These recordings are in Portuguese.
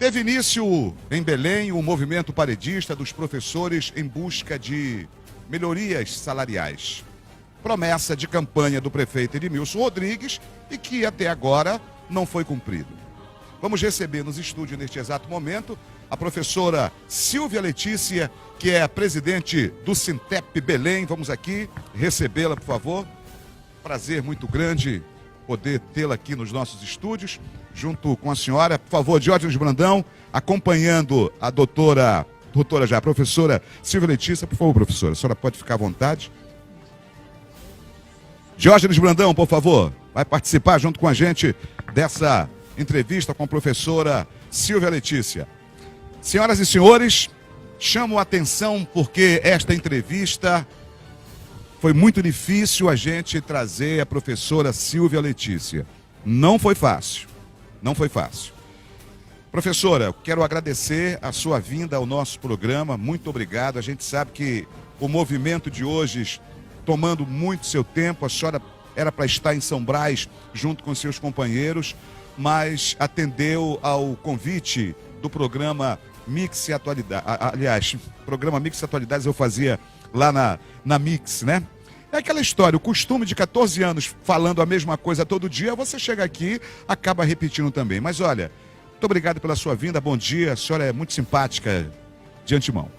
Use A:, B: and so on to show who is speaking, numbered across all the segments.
A: Teve início em Belém o movimento paredista dos professores em busca de melhorias salariais. Promessa de campanha do prefeito Edmilson Rodrigues e que até agora não foi cumprido. Vamos receber nos estúdios neste exato momento a professora Silvia Letícia, que é a presidente do Sintep Belém. Vamos aqui recebê-la, por favor. Prazer muito grande poder tê-la aqui nos nossos estúdios, junto com a senhora. Por favor, Diógenes Brandão, acompanhando a a professora Silvia Letícia. Por favor, professora, a senhora pode ficar à vontade. Diógenes Brandão, por favor, vai participar junto com a gente dessa entrevista com a professora Silvia Letícia. Senhoras e senhores, chamo a atenção porque esta entrevista foi muito difícil a gente trazer a professora Silvia Letícia. Não foi fácil, não foi fácil. Professora, quero agradecer a sua vinda ao nosso programa, muito obrigado. A gente sabe que o movimento de hoje, tomando muito seu tempo, a senhora era para estar em São Brás junto com seus companheiros, mas atendeu ao convite do programa Mix e Atualidades. Aliás, programa Mix e Atualidades eu fazia lá na Mix, né? É aquela história, o costume de 14 anos falando a mesma coisa todo dia, você chega aqui, acaba repetindo também. Mas olha, muito obrigado pela sua vinda, bom dia, a senhora é muito simpática de antemão.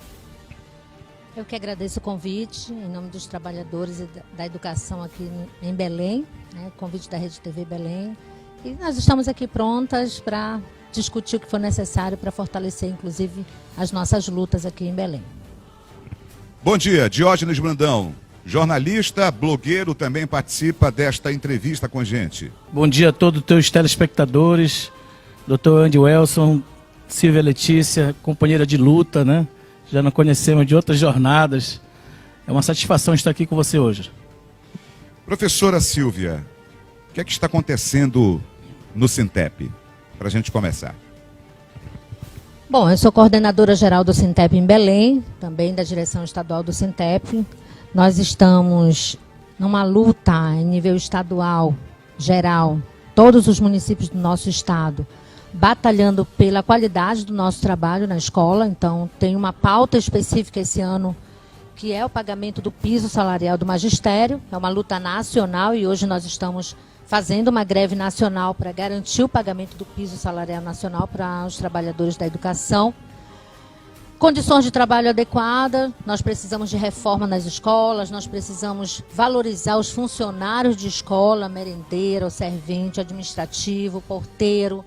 B: Eu que agradeço o convite, em nome dos trabalhadores e da educação aqui em Belém, né, convite da Rede TV Belém. E nós estamos aqui prontas para discutir o que for necessário para fortalecer, inclusive, as nossas lutas aqui em Belém.
A: Bom dia, Diógenes Brandão, jornalista, blogueiro, também participa desta entrevista com a gente.
C: Bom dia a todos os teus telespectadores, doutor Andy Welson, Silvia Letícia, companheira de luta, né? Já nos conhecemos de outras jornadas. É uma satisfação estar aqui com você hoje.
A: Professora Silvia, o que é que está acontecendo no Sintep? Para a gente começar.
B: Bom, eu sou coordenadora geral do Sintep em Belém, também da direção estadual do Sintep. Nós estamos numa luta em nível estadual, geral, todos os municípios do nosso estado, batalhando pela qualidade do nosso trabalho na escola. Então, tem uma pauta específica esse ano, que é o pagamento do piso salarial do magistério. É uma luta nacional e hoje nós estamos fazendo uma greve nacional para garantir o pagamento do piso salarial nacional para os trabalhadores da educação. Condições de trabalho adequadas, nós precisamos de reforma nas escolas, nós precisamos valorizar os funcionários de escola, merendeiro, servente, administrativo, porteiro,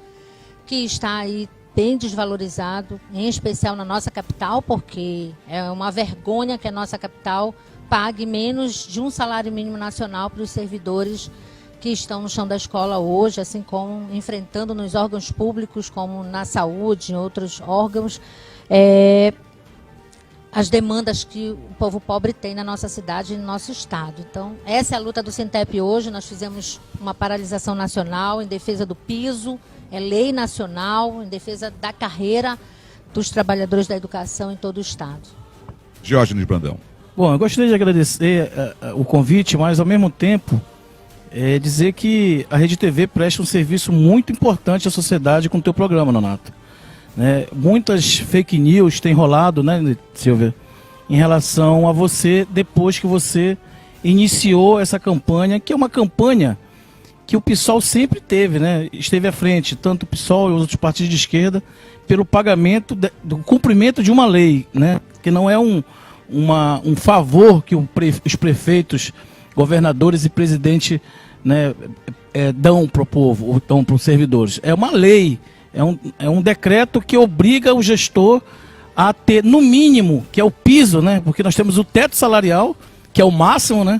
B: que está aí bem desvalorizado, em especial na nossa capital, porque é uma vergonha que a nossa capital pague menos de um salário mínimo nacional para os servidores que estão no chão da escola hoje, assim como enfrentando nos órgãos públicos, como na saúde, em outros órgãos, as demandas que o povo pobre tem na nossa cidade e no nosso estado. Então, essa é a luta do Sintep hoje. Nós fizemos uma paralisação nacional em defesa do piso, é lei nacional, em defesa da carreira dos trabalhadores da educação em todo o estado.
A: Diógenes Brandão.
C: Bom, eu gostaria de agradecer o convite, mas ao mesmo tempo dizer que a Rede TV presta um serviço muito importante à sociedade com o teu programa, Nonato. Muitas fake news têm rolado, né, Silvia, em relação a você, depois que você iniciou essa campanha, que é uma campanha que o PSOL sempre teve, né, esteve à frente, tanto o PSOL e os outros partidos de esquerda, pelo pagamento, do cumprimento de uma lei, né, que não é um favor que os prefeitos, governadores e presidente, né, dão para o povo, ou dão para os servidores. É uma lei. É um decreto que obriga o gestor a ter, no mínimo, que é o piso, né? Porque nós temos o teto salarial, que é o máximo, né?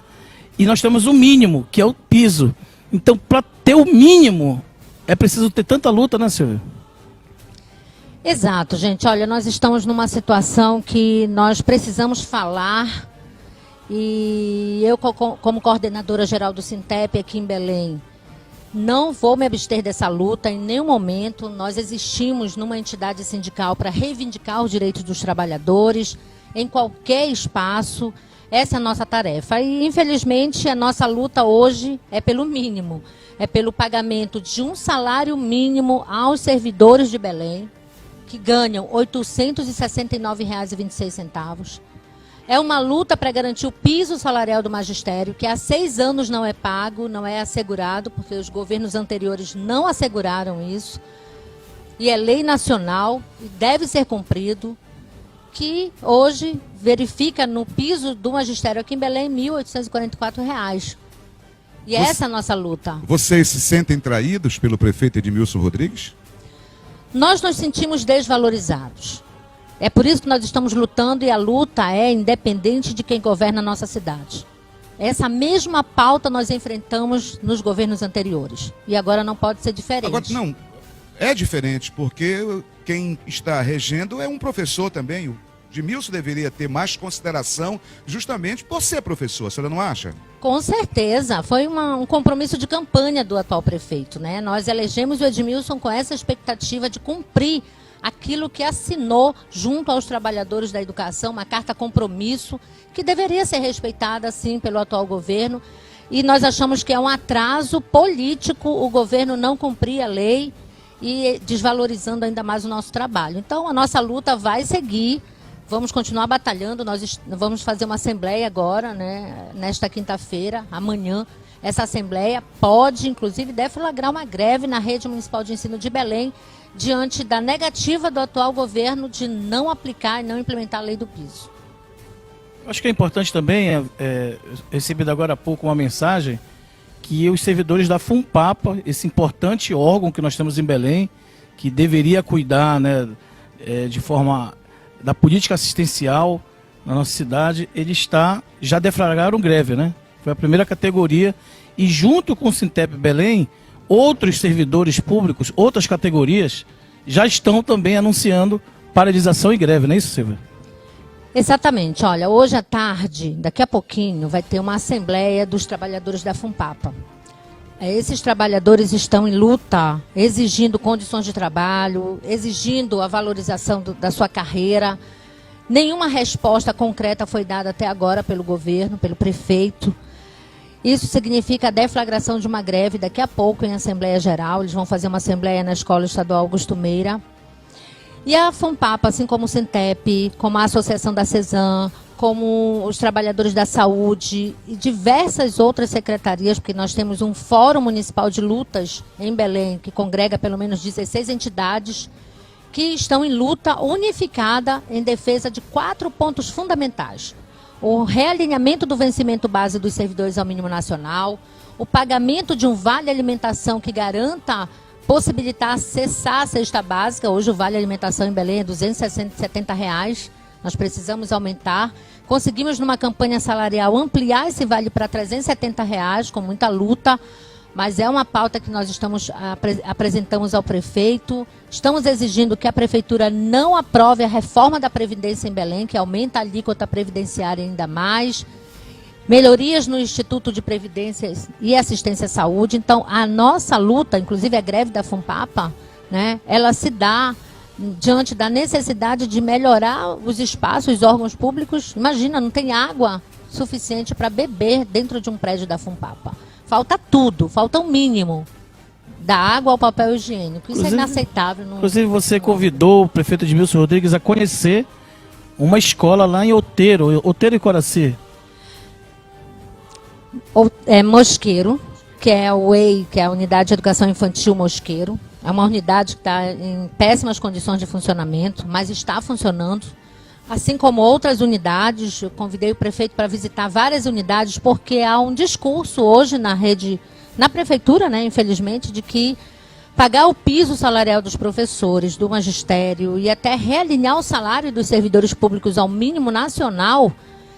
C: E nós temos o mínimo, que é o piso. Então, para ter o mínimo, é preciso ter tanta luta, né, Silvia?
B: Exato, gente. Olha, nós estamos numa situação que nós precisamos falar. E eu, como coordenadora geral do Sintep aqui em Belém, não vou me abster dessa luta em nenhum momento. Nós existimos numa entidade sindical para reivindicar os direitos dos trabalhadores em qualquer espaço. Essa é a nossa tarefa. E, infelizmente, a nossa luta hoje é pelo mínimo. É pelo pagamento de um salário mínimo aos servidores de Belém. que ganham R$ 869,26. É uma luta para garantir o piso salarial do magistério, que há 6 anos não é pago, não é assegurado, porque os governos anteriores não asseguraram isso. E é lei nacional e deve ser cumprido, que hoje verifica no piso do magistério aqui em Belém R$ 1.844. E essa é a nossa luta.
A: Vocês se sentem traídos pelo prefeito Edmilson Rodrigues?
B: Nós nos sentimos desvalorizados. É por isso que nós estamos lutando, e a luta é independente de quem governa a nossa cidade. Essa mesma pauta nós enfrentamos nos governos anteriores. E agora não pode ser diferente.
A: Agora, não, é diferente, porque quem está regendo é um professor também. O Edmilson deveria ter mais consideração justamente por ser professor, a senhora não acha?
B: Com certeza, foi um compromisso de campanha do atual prefeito, né? Nós elegemos o Edmilson com essa expectativa de cumprir aquilo que assinou junto aos trabalhadores da educação, uma carta compromisso que deveria ser respeitada, sim, pelo atual governo. E nós achamos que é um atraso político o governo não cumprir a lei e desvalorizando ainda mais o nosso trabalho. Então, a nossa luta vai seguir, vamos continuar batalhando, nós vamos fazer uma assembleia agora, né, nesta quinta-feira, amanhã. Essa assembleia pode, inclusive, deflagrar uma greve na rede municipal de ensino de Belém, diante da negativa do atual governo de não aplicar e não implementar a lei do piso.
C: Acho que é importante também, recebido agora há pouco uma mensagem, que os servidores da FUNPAPA, esse importante órgão que nós temos em Belém, que deveria cuidar, né, de forma da política assistencial na nossa cidade, já deflagraram greve, né? Foi a primeira categoria, e junto com o Sintep Belém, outros servidores públicos, outras categorias, já estão também anunciando paralisação e greve, não é isso, Silvia?
B: Exatamente. Olha, hoje à tarde, daqui a pouquinho, vai ter uma assembleia dos trabalhadores da FUNPAPA. Esses trabalhadores estão em luta, exigindo condições de trabalho, exigindo a valorização da sua carreira. Nenhuma resposta concreta foi dada até agora pelo governo, pelo prefeito. Isso significa a deflagração de uma greve daqui a pouco em Assembleia Geral. Eles vão fazer uma assembleia na Escola Estadual Augusto Meira. E a FUNPAPA, assim como o Sintep, como a Associação da CESAM, como os trabalhadores da saúde e diversas outras secretarias, porque nós temos um Fórum Municipal de Lutas em Belém, que congrega pelo menos 16 entidades, que estão em luta unificada em defesa de 4 pontos fundamentais. O realinhamento do vencimento base dos servidores ao mínimo nacional, o pagamento de um vale alimentação que garanta possibilitar cessar a cesta básica. Hoje o vale alimentação em Belém é R$ 270. Nós precisamos aumentar. Conseguimos numa campanha salarial ampliar esse vale para R$ 370, com muita luta, mas é uma pauta que nós apresentamos ao prefeito. Estamos exigindo que a prefeitura não aprove a reforma da Previdência em Belém, que aumenta a alíquota previdenciária ainda mais. Melhorias no Instituto de Previdência e Assistência à Saúde. Então, a nossa luta, inclusive a greve da FUNPAPA, né, ela se dá diante da necessidade de melhorar os espaços, os órgãos públicos. Imagina, não tem água suficiente para beber dentro de um prédio da FUNPAPA. Falta tudo, falta o mínimo. Da água ao papel higiênico. Isso é inaceitável.
C: Inclusive, você convidou o prefeito Edmilson Rodrigues a conhecer uma escola lá em Outeiro e Coraci.
B: Mosqueiro, que é o EI, que é a Unidade de Educação Infantil Mosqueiro. É uma unidade que está em péssimas condições de funcionamento, mas está funcionando. Assim como outras unidades, eu convidei o prefeito para visitar várias unidades, porque há um discurso hoje na prefeitura, né, infelizmente, de que pagar o piso salarial dos professores, do magistério e até realinhar o salário dos servidores públicos ao mínimo nacional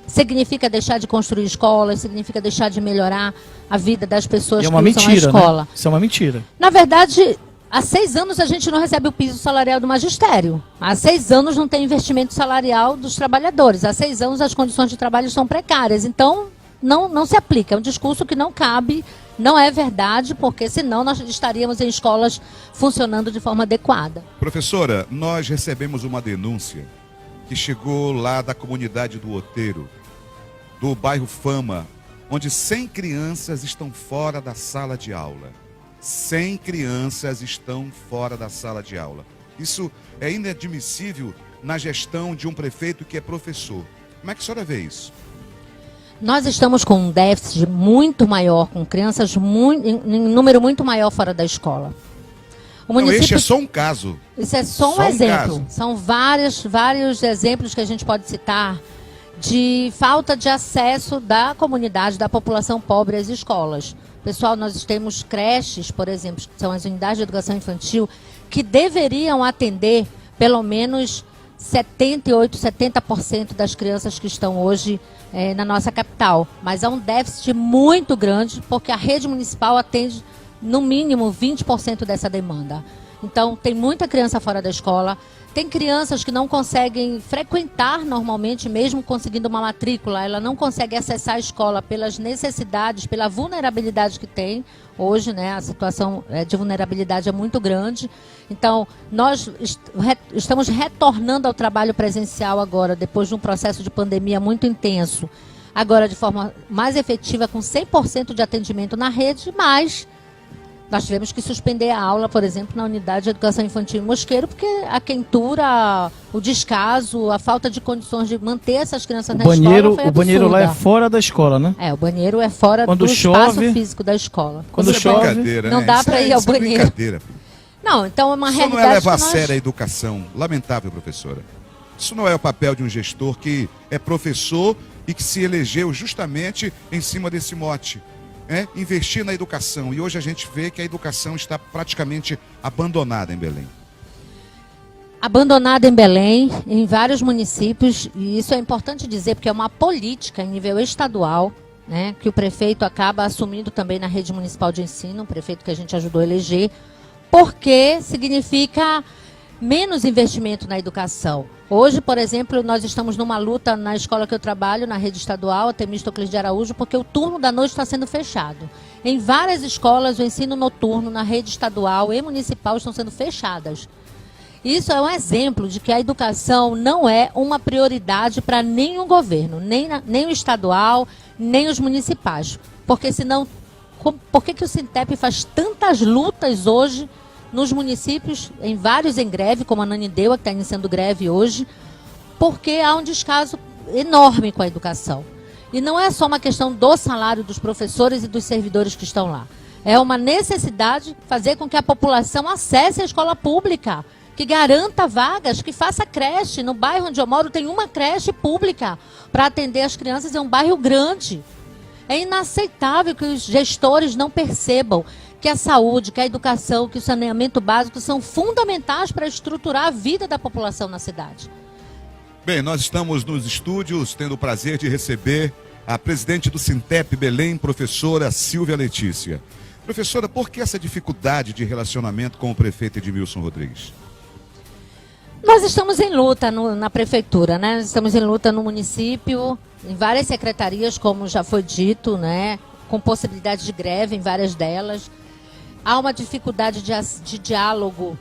B: significa deixar de construir escolas, significa deixar de melhorar a vida das pessoas que usam a escola.
C: Né? Isso é uma mentira.
B: Na verdade, há 6 anos a gente não recebe o piso salarial do magistério. Há 6 anos não tem investimento salarial dos trabalhadores. Há 6 anos as condições de trabalho são precárias. Então, não se aplica. É um discurso que não cabe, não é verdade, porque senão nós estaríamos em escolas funcionando de forma adequada.
A: Professora, nós recebemos uma denúncia que chegou lá da comunidade do Outeiro, do bairro Fama, onde 100 crianças estão fora da sala de aula. 100 crianças estão fora da sala de aula. Isso é inadmissível na gestão de um prefeito que é professor. Como é que a senhora vê isso?
B: Nós estamos com um déficit muito maior, com crianças em número muito maior fora da escola. O município...
A: Este é só um caso.
B: Isso é só um exemplo. São vários exemplos que a gente pode citar de falta de acesso da comunidade, da população pobre às escolas. Pessoal, nós temos creches, por exemplo, que são as unidades de educação infantil, que deveriam atender pelo menos 70% das crianças que estão hoje na nossa capital. Mas há um déficit muito grande, porque a rede municipal atende no mínimo 20% dessa demanda. Então, tem muita criança fora da escola, tem crianças que não conseguem frequentar normalmente, mesmo conseguindo uma matrícula, ela não consegue acessar a escola pelas necessidades, pela vulnerabilidade que tem. Hoje, né, a situação de vulnerabilidade é muito grande. Então, nós estamos retornando ao trabalho presencial agora, depois de um processo de pandemia muito intenso. Agora, de forma mais efetiva, com 100% de atendimento na rede, mas nós tivemos que suspender a aula, por exemplo, na unidade de educação infantil em Mosqueiro, porque a quentura, o descaso, a falta de condições de manter essas crianças na escola foi
C: O banheiro lá é fora da escola, né?
B: O banheiro é fora do espaço físico da escola.
C: Quando chove,
B: não dá para ir ao banheiro. Não, então é uma realidade.
A: Isso não é levar a sério a educação. Lamentável, professora. Isso não é o papel de um gestor que é professor e que se elegeu justamente em cima desse mote. Investir na educação. E hoje a gente vê que a educação está praticamente abandonada em Belém.
B: Abandonada em Belém, em vários municípios, e isso é importante dizer, porque é uma política em nível estadual, né, que o prefeito acaba assumindo também na rede municipal de ensino, o prefeito que a gente ajudou a eleger, porque significa menos investimento na educação. Hoje, por exemplo, nós estamos numa luta na escola que eu trabalho, na rede estadual, a Temístocles de Araújo, porque o turno da noite está sendo fechado. Em várias escolas, o ensino noturno na rede estadual e municipal estão sendo fechadas. Isso é um exemplo de que a educação não é uma prioridade para nenhum governo, nem o estadual, nem os municipais. Porque senão, por que o Sintep faz tantas lutas hoje nos municípios, em vários em greve, como a Ananindeua, que está iniciando greve hoje, porque há um descaso enorme com a educação. E não é só uma questão do salário dos professores e dos servidores que estão lá. É uma necessidade fazer com que a população acesse a escola pública, que garanta vagas, que faça creche. No bairro onde eu moro tem uma creche pública para atender as crianças, é um bairro grande. É inaceitável que os gestores não percebam que a saúde, que a educação, que o saneamento básico são fundamentais para estruturar a vida da população na cidade.
A: Bem, nós estamos nos estúdios tendo o prazer de receber a presidente do Sintep Belém, professora Silvia Letícia. Professora, por que essa dificuldade de relacionamento com o prefeito Edmilson Rodrigues?
B: Nós estamos em luta na prefeitura, né? Estamos em luta no município, em várias secretarias, como já foi dito, né? Com possibilidade de greve em várias delas. Há uma dificuldade de diálogo,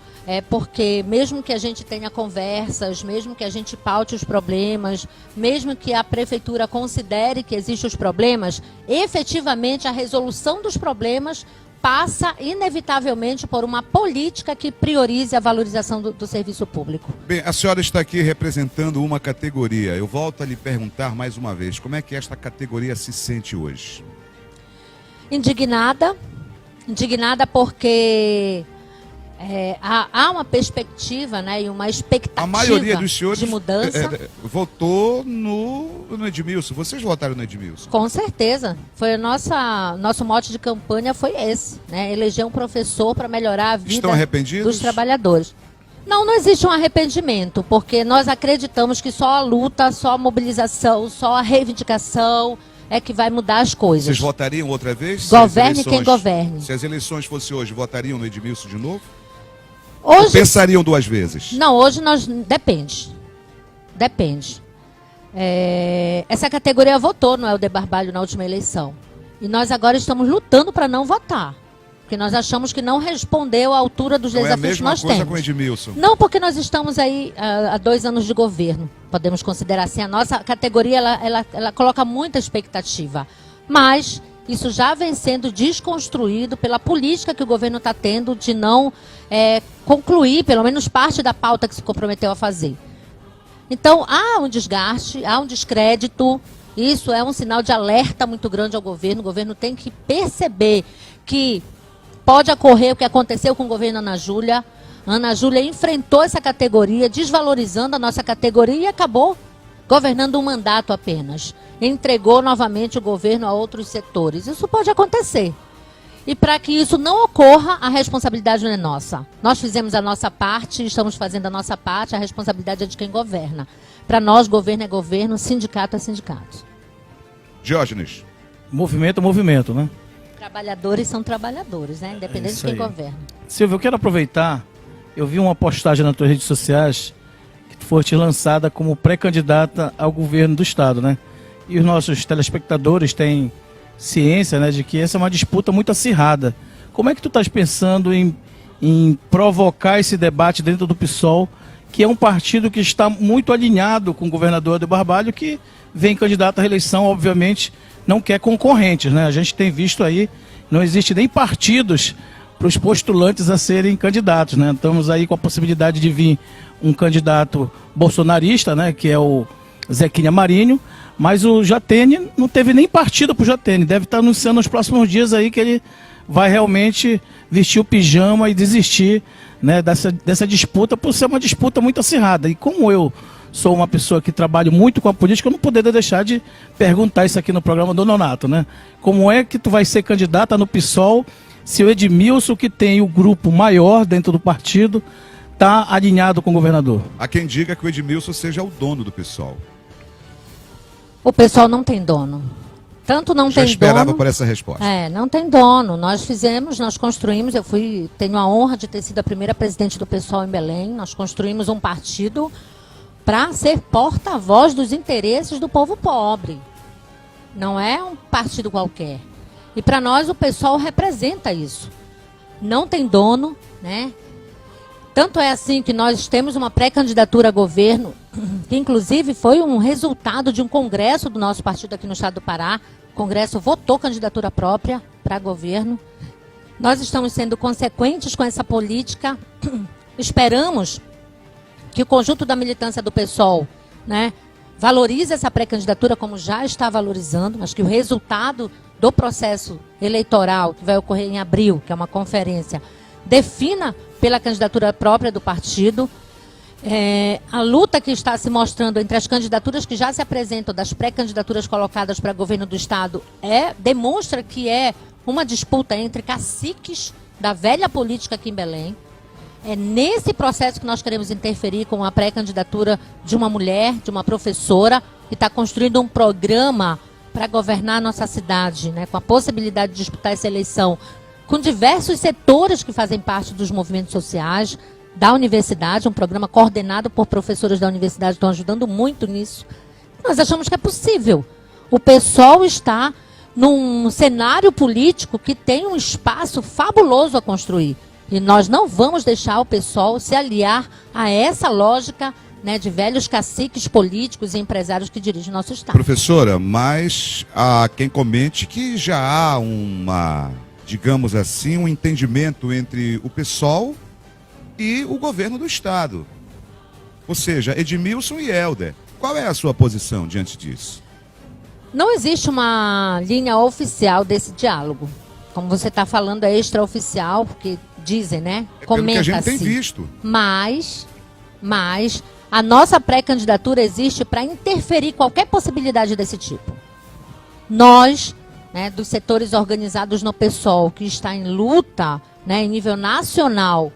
B: porque mesmo que a gente tenha conversas, mesmo que a gente paute os problemas, mesmo que a prefeitura considere que existem os problemas, efetivamente a resolução dos problemas passa inevitavelmente por uma política que priorize a valorização do serviço público.
A: Bem, a senhora está aqui representando uma categoria. Eu volto a lhe perguntar mais uma vez, como é que esta categoria se sente hoje?
B: Indignada porque há uma perspectiva, né, e uma expectativa
A: a maioria dos senhores
B: de mudança.
A: Votou no Edmilson. Vocês votaram no Edmilson?
B: Com certeza. Foi nosso mote de campanha foi esse, né, eleger um professor para melhorar a vida
A: Estão arrependidos?
B: dos trabalhadores. Não existe um arrependimento, porque nós acreditamos que só a luta, só a mobilização, só a reivindicação é que vai mudar as coisas.
A: Vocês votariam outra vez?
B: Governe quem governe.
A: Se as eleições fossem hoje, votariam no Edmilson de novo?
B: Hoje,
A: ou pensariam duas vezes?
B: Não, hoje nós... Depende. Essa categoria votou no Helder Barbalho na última eleição. E nós agora estamos lutando para não votar. Porque nós achamos que não respondeu à altura dos desafios que nós temos.
A: É a mesma coisa com o Edmilson?
B: Não, porque nós estamos aí há 2 anos de governo. Podemos considerar assim. A nossa categoria, ela coloca muita expectativa. Mas Isso já vem sendo desconstruído pela política que o governo está tendo de não concluir, pelo menos parte da pauta que se comprometeu a fazer. Então, há um desgaste, há um descrédito. Isso é um sinal de alerta muito grande ao governo. O governo tem que perceber que pode ocorrer o que aconteceu com o governo Ana Júlia. Ana Júlia enfrentou essa categoria, desvalorizando a nossa categoria e acabou governando um mandato apenas. Entregou novamente o governo a outros setores. Isso pode acontecer. E para que isso não ocorra, a responsabilidade não é nossa. Nós fizemos a nossa parte, estamos fazendo a nossa parte, a responsabilidade é de quem governa. Para nós, governo é governo, sindicato é sindicato.
A: Diógenes.
C: Movimento é movimento, né?
B: Trabalhadores são trabalhadores, né? Independente de quem governa.
C: Silvio, eu quero aproveitar, eu vi uma postagem nas tuas redes sociais que foi te lançada como pré-candidata ao governo do estado, né? E os nossos telespectadores têm ciência, né, de que essa é uma disputa muito acirrada. Como é que tu estás pensando em provocar esse debate dentro do PSOL, que é um partido que está muito alinhado com o governador de Barbalho, que vem candidato à reeleição, obviamente, não quer concorrentes, né? A gente tem visto aí, não existe nem partidos para os postulantes a serem candidatos, né? Estamos aí com a possibilidade de vir um candidato bolsonarista, né, que é o Zequinha Marinho, mas o Jatene não teve nem partido para o Jatene. Deve estar anunciando nos próximos dias aí que ele vai realmente vestir o pijama e desistir, né, dessa disputa, por ser uma disputa muito acirrada. E como eu sou uma pessoa que trabalho muito com a política, eu não poderia deixar de perguntar isso aqui no programa do Nonato, né? Como é que tu vai ser candidata no PSOL se o Edmilson, que tem o grupo maior dentro do partido, está alinhado com o governador?
A: Há quem diga que o Edmilson seja o dono do PSOL.
B: O PSOL não tem dono. Tanto não
A: Já
B: tem
A: esperava
B: dono.
A: por essa resposta.
B: Não tem dono. Nós fizemos, nós construímos, tenho a honra de ter sido a primeira presidente do PSOL em Belém. Nós construímos um partido para ser porta-voz dos interesses do povo pobre. Não é um partido qualquer. E para nós o PSOL representa isso. Não tem dono, né? Tanto é assim que nós temos uma pré-candidatura a governo, que inclusive foi um resultado de um congresso do nosso partido aqui no estado do Pará. O congresso votou candidatura própria para governo. Nós estamos sendo consequentes com essa política. Esperamos que o conjunto da militância do PSOL, né, valorize essa pré-candidatura como já está valorizando, mas que o resultado do processo eleitoral, que vai ocorrer em abril, que é uma conferência, defina pela candidatura própria do partido. A luta que está se mostrando entre as candidaturas que já se apresentam, das pré-candidaturas colocadas para governo do estado, demonstra que é uma disputa entre caciques da velha política aqui em Belém. É nesse processo que nós queremos interferir com a pré-candidatura de uma mulher, de uma professora, que está construindo um programa para governar a nossa cidade, né, com a possibilidade de disputar essa eleição com diversos setores que fazem parte dos movimentos sociais, da universidade, um programa coordenado por professores da universidade, estão ajudando muito nisso. Nós achamos que é possível. O PSOL está num cenário político que tem um espaço fabuloso a construir. E nós não vamos deixar o PSOL se aliar a essa lógica, né, de velhos caciques políticos e empresários que dirigem o nosso estado.
A: Professora, mas há quem comente que já há digamos assim, um entendimento entre o PSOL e o governo do estado. Ou seja, Edmilson e Helder. Qual é a sua posição diante disso?
B: Não existe uma linha oficial desse diálogo. Como você está falando, é extraoficial, porque dizem, né?
A: Pelo que a gente tem visto.
B: Mas a nossa pré-candidatura existe para interferir qualquer possibilidade desse tipo. Nós, né, dos setores organizados no PSOL, que está em luta, né, em nível nacional,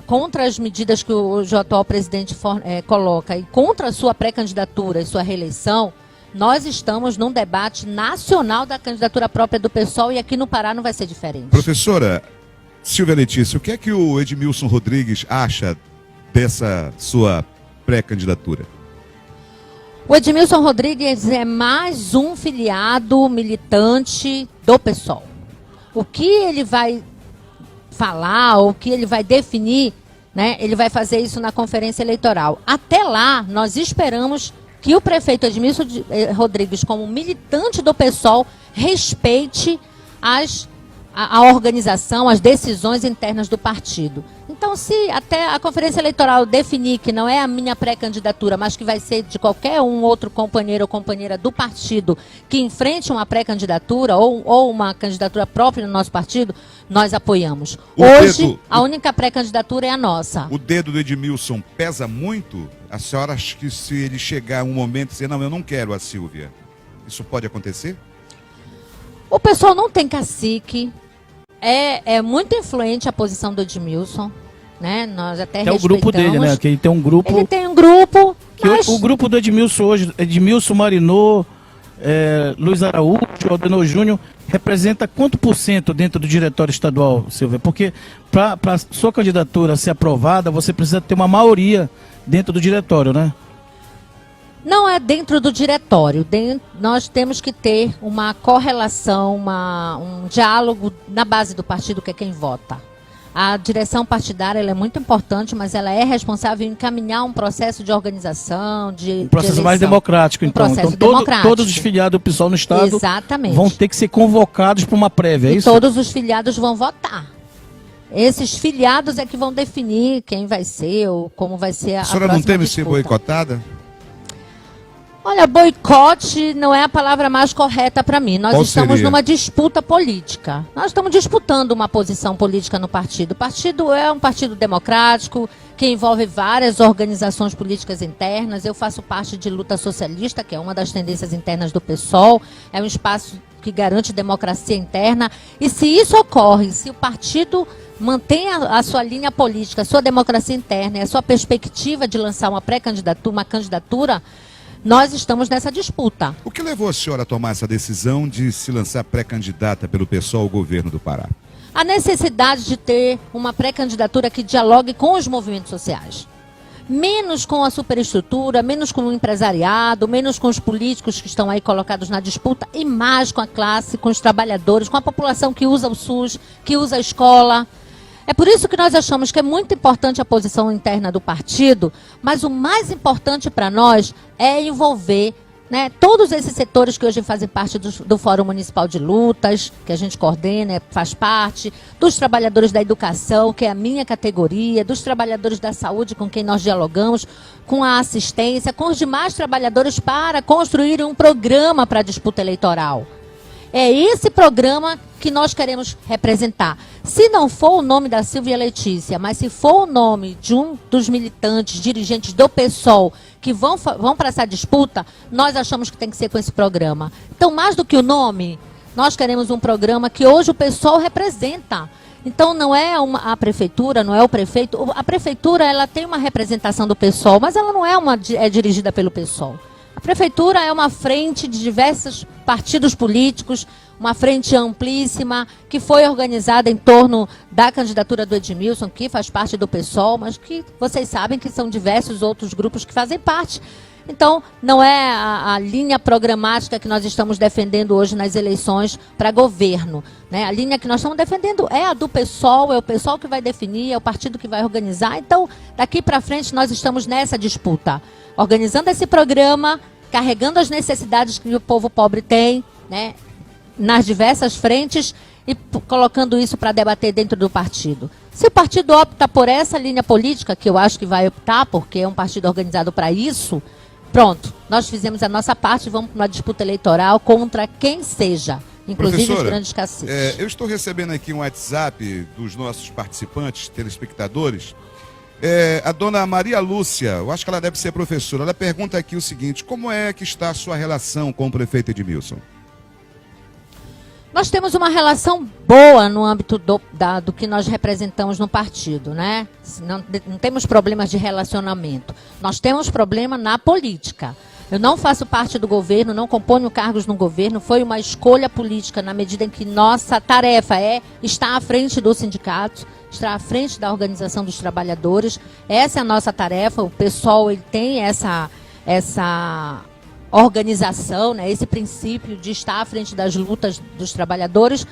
B: contra as medidas que o atual presidente coloca e contra a sua pré-candidatura e sua reeleição, nós estamos num debate nacional da candidatura própria do PSOL e aqui no Pará não vai ser diferente.
A: Professora Silvia Letícia, o que é que o Edmilson Rodrigues acha dessa sua pré-candidatura?
B: O Edmilson Rodrigues é mais um filiado militante do PSOL. O que ele vai falar, o que ele vai definir, né, ele vai fazer isso na conferência eleitoral. Até lá, nós esperamos que o prefeito Edmilson Rodrigues, como militante do PSOL, respeite a organização, as decisões internas do partido. Então, se até a Conferência Eleitoral definir que não é a minha pré-candidatura, mas que vai ser de qualquer outro companheiro ou companheira do partido que enfrente uma pré-candidatura ou uma candidatura própria no nosso partido, nós apoiamos. Hoje, a única pré-candidatura é a nossa.
A: O dedo do Edmilson pesa muito? A senhora acha que se ele chegar um momento e dizer, não, eu não quero a Silvia, isso pode acontecer?
B: O pessoal não tem cacique. É muito influente a posição do Edmilson, né? Nós até
C: é o grupo dele, né? Que ele tem um grupo.
B: Ele tem um grupo.
C: Mas... O grupo do Edmilson hoje, Edmilson Marinô, Luiz Araújo, Aldenor Júnior, representa quanto por cento dentro do diretório estadual, Silvia? Porque para sua candidatura ser aprovada, você precisa ter uma maioria dentro do diretório, né?
B: Não é dentro do diretório. Nós temos que ter uma correlação, um diálogo na base do partido, que é quem vota. A direção partidária ela é muito importante, mas ela é responsável em encaminhar um processo de organização,
C: um processo mais democrático, então.
B: Processo
C: então
B: democrático.
C: Todos os filiados do PSOL no Estado
B: Exatamente.
C: Vão ter que ser convocados para uma prévia, é isso?
B: E todos os filiados vão votar. Esses filiados é que vão definir quem vai ser ou como vai ser a
A: senhora
B: próxima
A: não teme
B: disputa.
A: ser boicotada?
B: Olha, boicote não é a palavra mais correta para mim. Nós
A: Qual
B: estamos
A: seria?
B: numa disputa política. Nós estamos disputando uma posição política no partido. O partido é um partido democrático que envolve várias organizações políticas internas. Eu faço parte de Luta Socialista, que é uma das tendências internas do PSOL. É um espaço que garante democracia interna. E se isso ocorre, se o partido mantém a sua linha política, a sua democracia interna e a sua perspectiva de lançar uma pré-candidatura, uma candidatura, nós estamos nessa disputa.
A: O que levou a senhora a tomar essa decisão de se lançar pré-candidata pelo PSOL ao governo do Pará?
B: A necessidade de ter uma pré-candidatura que dialogue com os movimentos sociais. Menos com a superestrutura, menos com o empresariado, menos com os políticos que estão aí colocados na disputa e mais com a classe, com os trabalhadores, com a população que usa o SUS, que usa a escola. É por isso que nós achamos que é muito importante a posição interna do partido, mas o mais importante para nós é envolver, né, todos esses setores que hoje fazem parte do Fórum Municipal de Lutas, que a gente coordena, faz parte, dos trabalhadores da educação, que é a minha categoria, dos trabalhadores da saúde com quem nós dialogamos, com a assistência, com os demais trabalhadores para construir um programa para a disputa eleitoral. É esse programa que nós queremos representar. Se não for o nome da Silvia Letícia, mas se for o nome de um dos militantes, dirigentes do PSOL, que vão para essa disputa, nós achamos que tem que ser com esse programa. Então, mais do que o nome, nós queremos um programa que hoje o PSOL representa. Então, não é a prefeitura, não é o prefeito. A prefeitura ela tem uma representação do PSOL, mas ela não é dirigida pelo PSOL. A prefeitura é uma frente de diversos partidos políticos, uma frente amplíssima, que foi organizada em torno da candidatura do Edmilson, que faz parte do PSOL, mas que vocês sabem que são diversos outros grupos que fazem parte. Então, não é a linha programática que nós estamos defendendo hoje nas eleições para governo, né? A linha que nós estamos defendendo é a do PSOL, é o PSOL que vai definir, é o partido que vai organizar. Então, daqui para frente, nós estamos nessa disputa, organizando esse programa, carregando as necessidades que o povo pobre tem, né, nas diversas frentes e colocando isso para debater dentro do partido. Se o partido opta por essa linha política, que eu acho que vai optar, porque é um partido organizado para isso, pronto, nós fizemos a nossa parte, vamos para uma disputa eleitoral contra quem seja, inclusive os grandes caciques.
A: Eu estou recebendo aqui um WhatsApp dos nossos participantes, telespectadores. A dona Maria Lúcia, eu acho que ela deve ser professora, ela pergunta aqui o seguinte: como é que está a sua relação com o prefeito Edmilson?
B: Nós temos uma relação boa no âmbito do que nós representamos no partido, né? Não temos problemas de relacionamento. Nós temos problema na política. Eu não faço parte do governo, não componho cargos no governo. Foi uma escolha política na medida em que nossa tarefa é estar à frente do sindicato, estar à frente da organização dos trabalhadores. Essa é a nossa tarefa. O PSOL ele tem essa organização, né, esse princípio de estar à frente das lutas dos trabalhadores.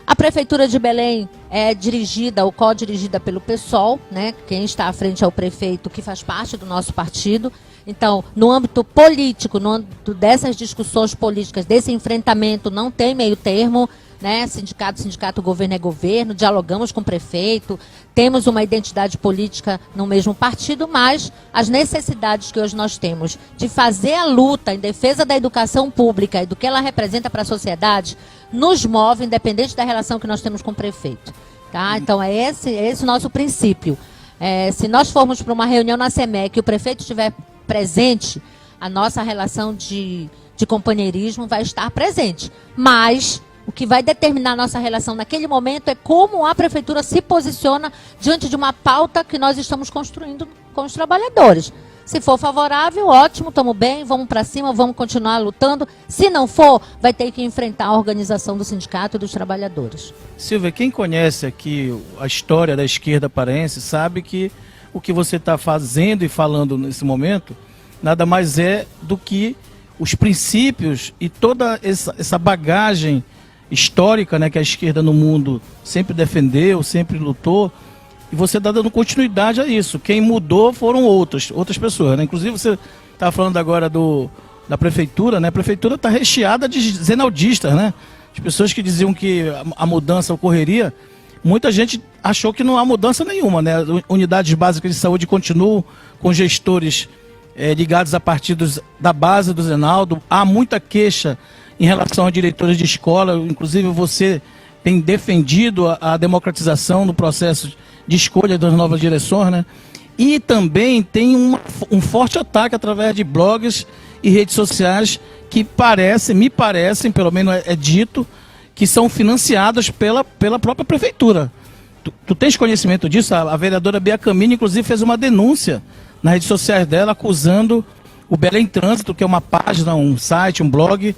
B: A Prefeitura de Belém é dirigida ou co-dirigida pelo PSOL, né? Quem está à frente é o prefeito, que faz parte do nosso partido. Então, no âmbito político, no âmbito dessas discussões políticas, desse enfrentamento, não tem meio termo, né? Sindicato, governo é governo, dialogamos com o prefeito, temos uma identidade política no mesmo partido, mas as necessidades que hoje nós temos de fazer a luta em defesa da educação pública e do que ela representa para a sociedade, nos move, independente da relação que nós temos com o prefeito. Tá? Então, é esse o nosso princípio. Se nós formos para uma reunião na SEMEC e o prefeito estiver presente, a nossa relação de companheirismo vai estar presente. Mas o que vai determinar a nossa relação naquele momento é como a prefeitura se posiciona diante de uma pauta que nós estamos construindo com os trabalhadores. Se for favorável, ótimo, estamos bem, vamos para cima, vamos continuar lutando. Se não for, vai ter que enfrentar a organização do sindicato e dos trabalhadores.
C: Silvia, quem conhece aqui a história da esquerda paraense sabe que o que você está fazendo e falando nesse momento nada mais é do que os princípios e toda essa bagagem histórica, né, que a esquerda no mundo sempre defendeu, sempre lutou, e você está dando continuidade a isso. Quem mudou foram outras pessoas, né? Inclusive você estava falando agora da prefeitura, né? A prefeitura está recheada de zenaldistas, né? As pessoas que diziam que a mudança ocorreria, muita gente achou que não há mudança nenhuma, né? Unidades básicas de saúde continuam com gestores ligados a partidos da base do Zenaldo. Há muita queixa em relação a diretores de escola, inclusive você tem defendido a democratização do processo de escolha das novas direções, né? E também tem um forte ataque através de blogs e redes sociais que me parecem, pelo menos é dito, que são financiadas pela própria prefeitura. Tu tens conhecimento disso? A vereadora Bia Camini, inclusive, fez uma denúncia nas redes sociais dela, acusando o Belém Trânsito, que é uma página, um site, um blog,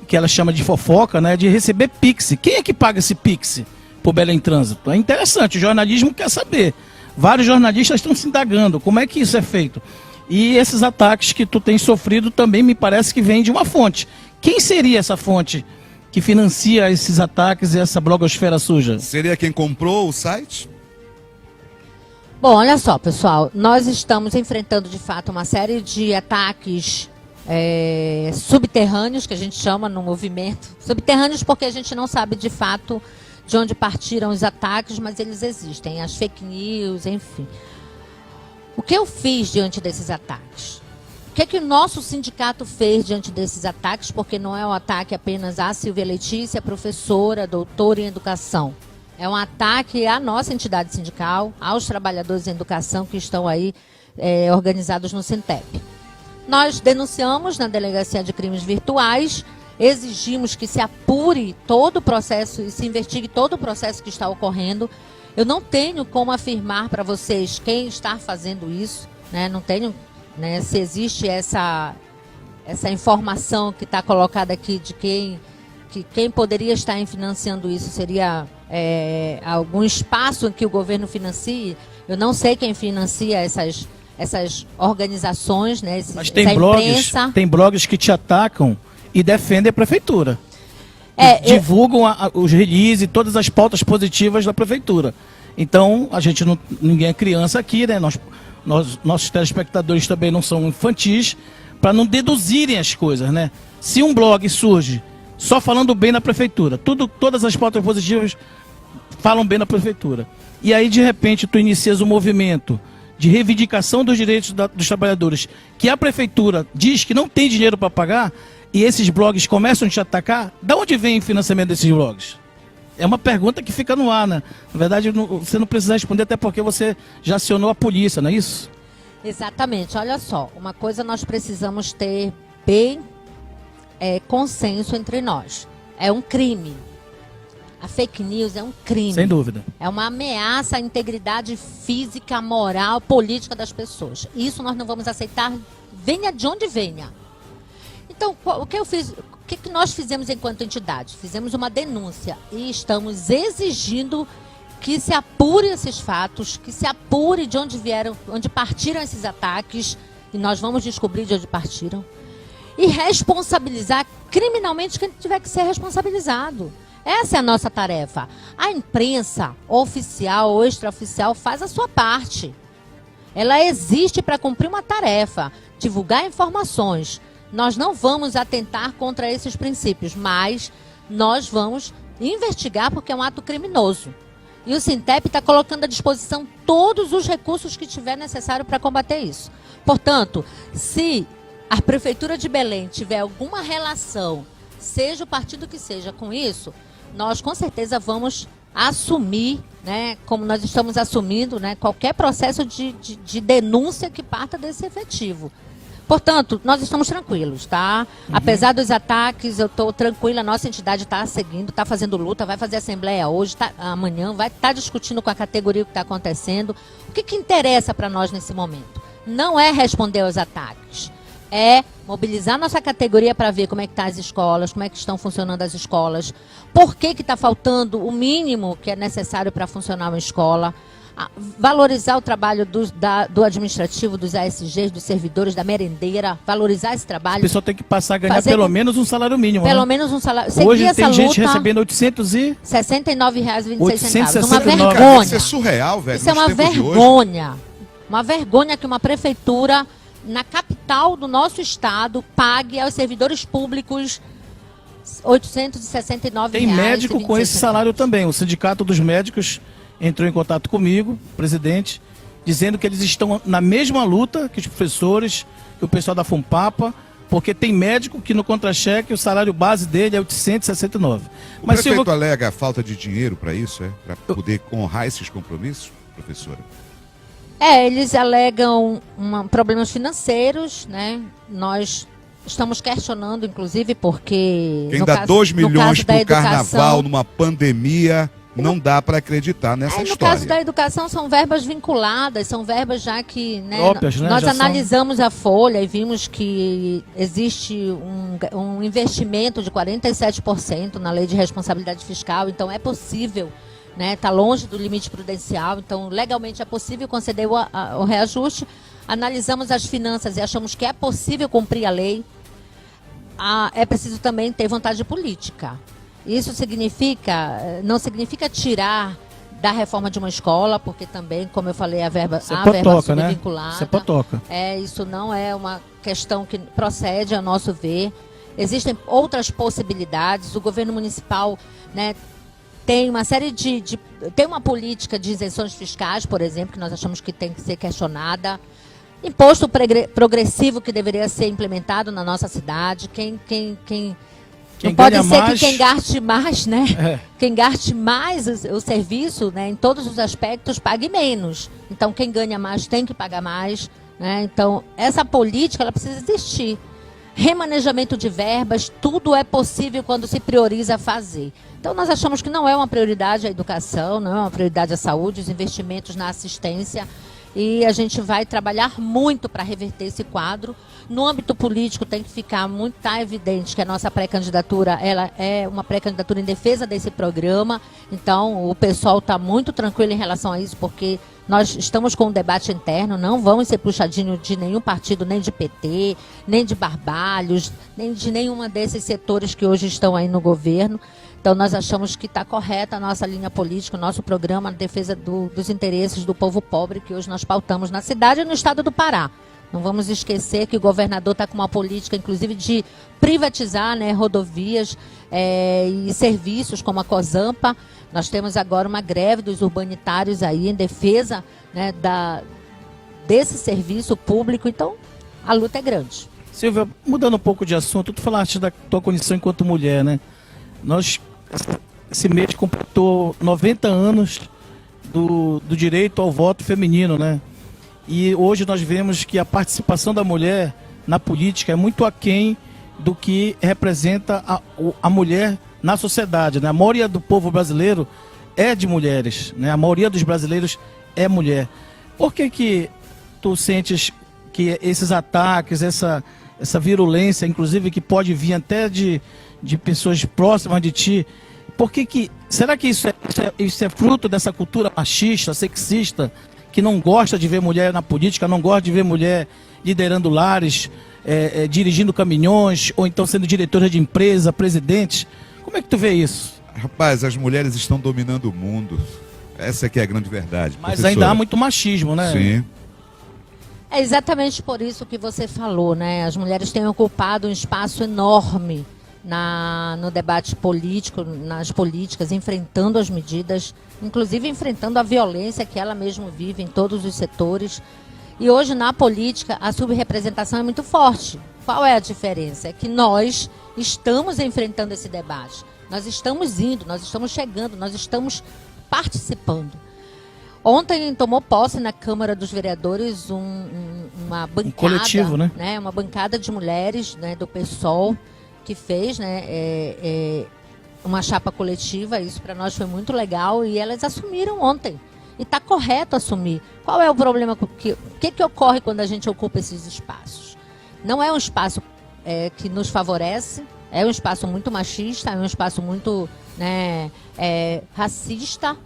C: que ela chama de fofoca, né, de receber Pix. Quem é que paga esse Pix por Belém Trânsito? É interessante, o jornalismo quer saber. Vários jornalistas estão se indagando como é que isso é feito. E esses ataques que tu tens sofrido também me parece que vêm de uma fonte. Quem seria essa fonte que financia esses ataques e essa blogosfera suja?
A: Seria quem comprou o site?
B: Bom, olha só, pessoal, nós estamos enfrentando de fato uma série de ataques subterrâneos, que a gente chama no movimento. Subterrâneos porque a gente não sabe de fato de onde partiram os ataques, mas eles existem, as fake news, enfim. O que eu fiz diante desses ataques? O que o nosso sindicato fez diante desses ataques? Porque não é um ataque apenas à Silvia Letícia, professora, doutora em educação. É um ataque à nossa entidade sindical, aos trabalhadores em educação que estão aí organizados no Sintep. Nós denunciamos na Delegacia de Crimes Virtuais, exigimos que se apure todo o processo e se investigue todo o processo que está ocorrendo. Eu não tenho como afirmar para vocês quem está fazendo isso, né? Não tenho, né, se existe essa informação que está colocada aqui de quem poderia estar financiando isso seria algum espaço em que o governo financie. Eu não sei quem financia essas organizações, né?
C: Mas tem blogs que te atacam e defendem a prefeitura. Divulgam os releases e todas as pautas positivas da prefeitura. Então, ninguém é criança aqui, né? Nossos telespectadores também não são infantis, para não deduzirem as coisas, né? Se um blog surge só falando bem da prefeitura, todas as pautas positivas falam bem da prefeitura, e aí de repente tu inicias um movimento de reivindicação dos direitos dos trabalhadores, que a prefeitura diz que não tem dinheiro para pagar, e esses blogs começam a te atacar, da onde vem o financiamento desses blogs? É uma pergunta que fica no ar, né? Na verdade, você não precisa responder, até porque você já acionou a polícia, não é isso?
B: Exatamente. Olha só, uma coisa nós precisamos ter bem consenso entre nós. É um crime. A fake news é um crime.
C: Sem dúvida.
B: É uma ameaça à integridade física, moral, política das pessoas. Isso nós não vamos aceitar, venha de onde venha. Então, o que eu fiz, o que nós fizemos enquanto entidade? Fizemos uma denúncia e estamos exigindo que se apure esses fatos, que se apure de onde vieram, onde partiram esses ataques, e nós vamos descobrir de onde partiram, e responsabilizar criminalmente quem tiver que ser responsabilizado. Essa é a nossa tarefa. A imprensa, oficial ou extraoficial, faz a sua parte. Ela existe para cumprir uma tarefa, divulgar informações. Nós não vamos atentar contra esses princípios, mas nós vamos investigar porque é um ato criminoso. E o Sintep está colocando à disposição todos os recursos que tiver necessário para combater isso. Portanto, se a Prefeitura de Belém tiver alguma relação, seja o partido que seja, com isso, nós com certeza vamos assumir, né, como nós estamos assumindo, né, qualquer processo de denúncia que parta desse efetivo. Portanto, nós estamos tranquilos, tá? Apesar dos ataques, eu estou tranquila, a nossa entidade está seguindo, está fazendo luta, vai fazer assembleia hoje, amanhã, vai estar discutindo com a categoria o que está acontecendo. O que interessa para nós nesse momento? Não é responder aos ataques, é mobilizar nossa categoria para ver como é que estão as escolas, como é que estão funcionando as escolas, por que está faltando o mínimo que é necessário para funcionar uma escola, valorizar o trabalho do administrativo, dos ASGs, dos servidores, da merendeira, valorizar esse trabalho.
C: A pessoa tem que passar a ganhar pelo menos um salário mínimo.
B: Pelo
C: né?
B: menos um salário.
C: Hoje tem gente recebendo R$
B: 869,26. Uma
C: 869.
B: vergonha.
A: Isso é surreal, velho.
B: Isso é
A: nos
B: uma
A: tempos de hoje.
B: vergonha. Uma vergonha que uma prefeitura na capital do nosso estado pague aos servidores públicos R$ 869.
C: Tem médico com esse salário também. O Sindicato dos Médicos entrou em contato comigo, presidente, dizendo que eles estão na mesma luta que os professores, que o pessoal da Fumpapa, porque tem médico que no contra-cheque o salário base dele é 869.
A: O prefeito alega a falta de dinheiro para isso, para poder honrar esses compromissos, professora?
B: Eles alegam problemas financeiros, né? Nós estamos questionando, inclusive, porque...
A: Quem dá 2 milhões para o carnaval numa pandemia... Não dá para acreditar nessa história.
B: No caso da educação, são verbas vinculadas, são verbas já que... Né,
C: próprias, né?
B: Nós analisamos a folha e vimos que existe um investimento de 47% na lei de responsabilidade fiscal, então é possível, né? Está longe do limite prudencial, então legalmente é possível conceder o reajuste. Analisamos as finanças e achamos que é possível cumprir a lei. É preciso também ter vontade política. Isso não significa tirar da reforma de uma escola, porque também, como eu falei, a verba subvinculada.
C: Isso é potoca.
B: Isso não é uma questão que procede a nosso ver. Existem outras possibilidades. O governo municipal, né, tem uma série tem uma política de isenções fiscais, por exemplo, que nós achamos que tem que ser questionada. Imposto progressivo que deveria ser implementado na nossa cidade. Não pode ser que quem gaste mais, né? Quem gaste mais o serviço, né, em todos os aspectos, pague menos. Então, quem ganha mais tem que pagar mais, né? Então, essa política ela precisa existir. Remanejamento de verbas, tudo é possível quando se prioriza fazer. Então, nós achamos que não é uma prioridade a educação, não é uma prioridade a saúde, os investimentos na assistência. E a gente vai trabalhar muito para reverter esse quadro. No âmbito político tem que ficar muito evidente que a nossa pré-candidatura ela é uma pré-candidatura em defesa desse programa. Então o pessoal está muito tranquilo em relação a isso, porque nós estamos com um debate interno, não vamos ser puxadinho de nenhum partido, nem de PT, nem de Barbalhos, nem de nenhuma desses setores que hoje estão aí no governo. Então nós achamos que está correta a nossa linha política, o nosso programa na defesa dos interesses do povo pobre que hoje nós pautamos na cidade e no estado do Pará. Não vamos esquecer que o governador está com uma política, inclusive, de privatizar, né, rodovias e serviços como a Cozampa. Nós temos agora uma greve dos urbanitários aí em defesa, né, desse serviço público. Então, a luta é grande.
C: Silvia, mudando um pouco de assunto, tu falaste da tua condição enquanto mulher, né? Nós, esse mês, completou 90 anos do direito ao voto feminino, né? E hoje nós vemos que a participação da mulher na política é muito aquém do que representa a mulher na sociedade, né? A maioria do povo brasileiro é de mulheres, né? A maioria dos brasileiros é mulher. Por que tu sentes que esses ataques, essa virulência, inclusive que pode vir até de pessoas próximas de ti, será que isso é fruto dessa cultura machista, sexista, que não gosta de ver mulher na política, não gosta de ver mulher liderando lares, dirigindo caminhões, ou então sendo diretora de empresa, presidente? Como é que tu vê isso?
A: Rapaz, as mulheres estão dominando o mundo. Essa é que é a grande verdade.
C: Mas
A: professora.
C: ainda há muito machismo, né?
A: Sim.
B: É exatamente por isso que você falou, né? As mulheres têm ocupado um espaço enorme no debate político, nas políticas, enfrentando as medidas, inclusive enfrentando a violência que ela mesma vive em todos os setores. E hoje, na política, a subrepresentação é muito forte. Qual é a diferença? É que nós estamos enfrentando esse debate. Nós estamos indo, nós estamos chegando, nós estamos participando. Ontem tomou posse na Câmara dos Vereadores uma bancada,
C: coletivo, né?
B: Uma bancada de mulheres, né, do PSOL, que fez, né, uma chapa coletiva. Isso para nós foi muito legal e elas assumiram ontem. E está correto assumir. Qual é o problema? O que ocorre quando a gente ocupa esses espaços? Não é um espaço que nos favorece, é um espaço muito machista, é um espaço muito, né, racista,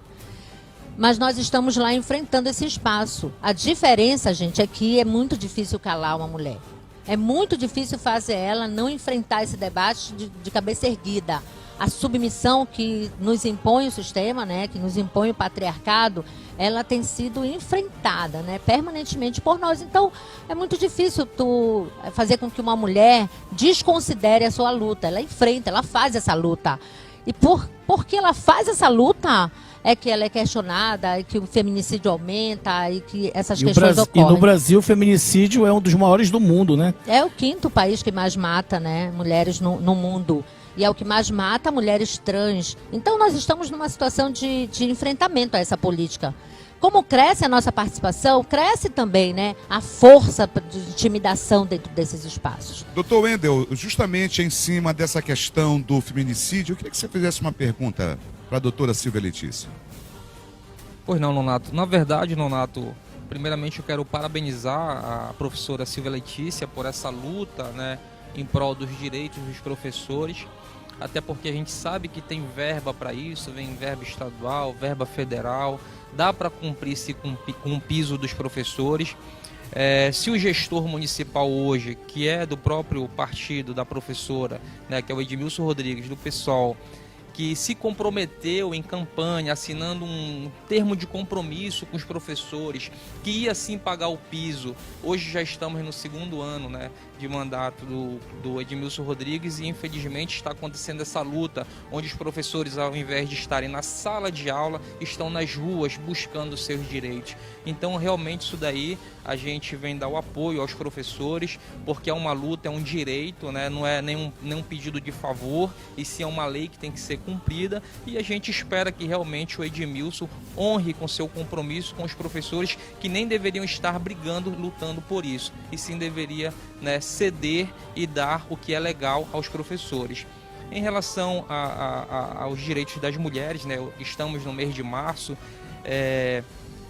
B: mas nós estamos lá enfrentando esse espaço. A diferença, gente, é que é muito difícil calar uma mulher. É muito difícil fazer ela não enfrentar esse debate de cabeça erguida. A submissão que nos impõe o sistema, né, que nos impõe o patriarcado, ela tem sido enfrentada, né, permanentemente por nós. Então, é muito difícil tu fazer com que uma mulher desconsidere a sua luta. Ela enfrenta, ela faz essa luta. E porque ela faz essa luta, é que ela é questionada, e que o feminicídio aumenta, e que essas questões ocorrem.
C: E no Brasil o feminicídio é um dos maiores do mundo, né?
B: É o 5º país que mais mata, né, mulheres no mundo. E é o que mais mata mulheres trans. Então nós estamos numa situação de enfrentamento a essa política. Como cresce a nossa participação, cresce também, né, a força de intimidação dentro desses espaços.
A: Doutor Wendel, justamente em cima dessa questão do feminicídio, eu queria que você fizesse uma pergunta para a doutora Silvia Letícia.
D: Pois não, Nonato. Na verdade, Nonato, primeiramente eu quero parabenizar a professora Silvia Letícia por essa luta, né, em prol dos direitos dos professores, até porque a gente sabe que tem verba para isso, vem verba estadual, verba federal, dá para cumprir-se com o piso dos professores. Se o gestor municipal hoje, que é do próprio partido da professora, né, que é o Edmilson Rodrigues, do PSOL, que se comprometeu em campanha, assinando um termo de compromisso com os professores, que ia sim pagar o piso. Hoje já estamos no 2º ano, né, de mandato do Edmilson Rodrigues e infelizmente está acontecendo essa luta, onde os professores, ao invés de estarem na sala de aula, estão nas ruas buscando os seus direitos. Então realmente isso daí a gente vem dar o apoio aos professores, porque é uma luta, é um direito, né, não é nenhum pedido de favor, e sim é uma lei que tem que ser cumprida, e a gente espera que realmente o Edmilson honre com seu compromisso com os professores, que nem deveriam estar brigando, lutando por isso, e sim deveria, né, ceder e dar o que é legal aos professores. Em relação aos direitos das mulheres, né, estamos no mês de março,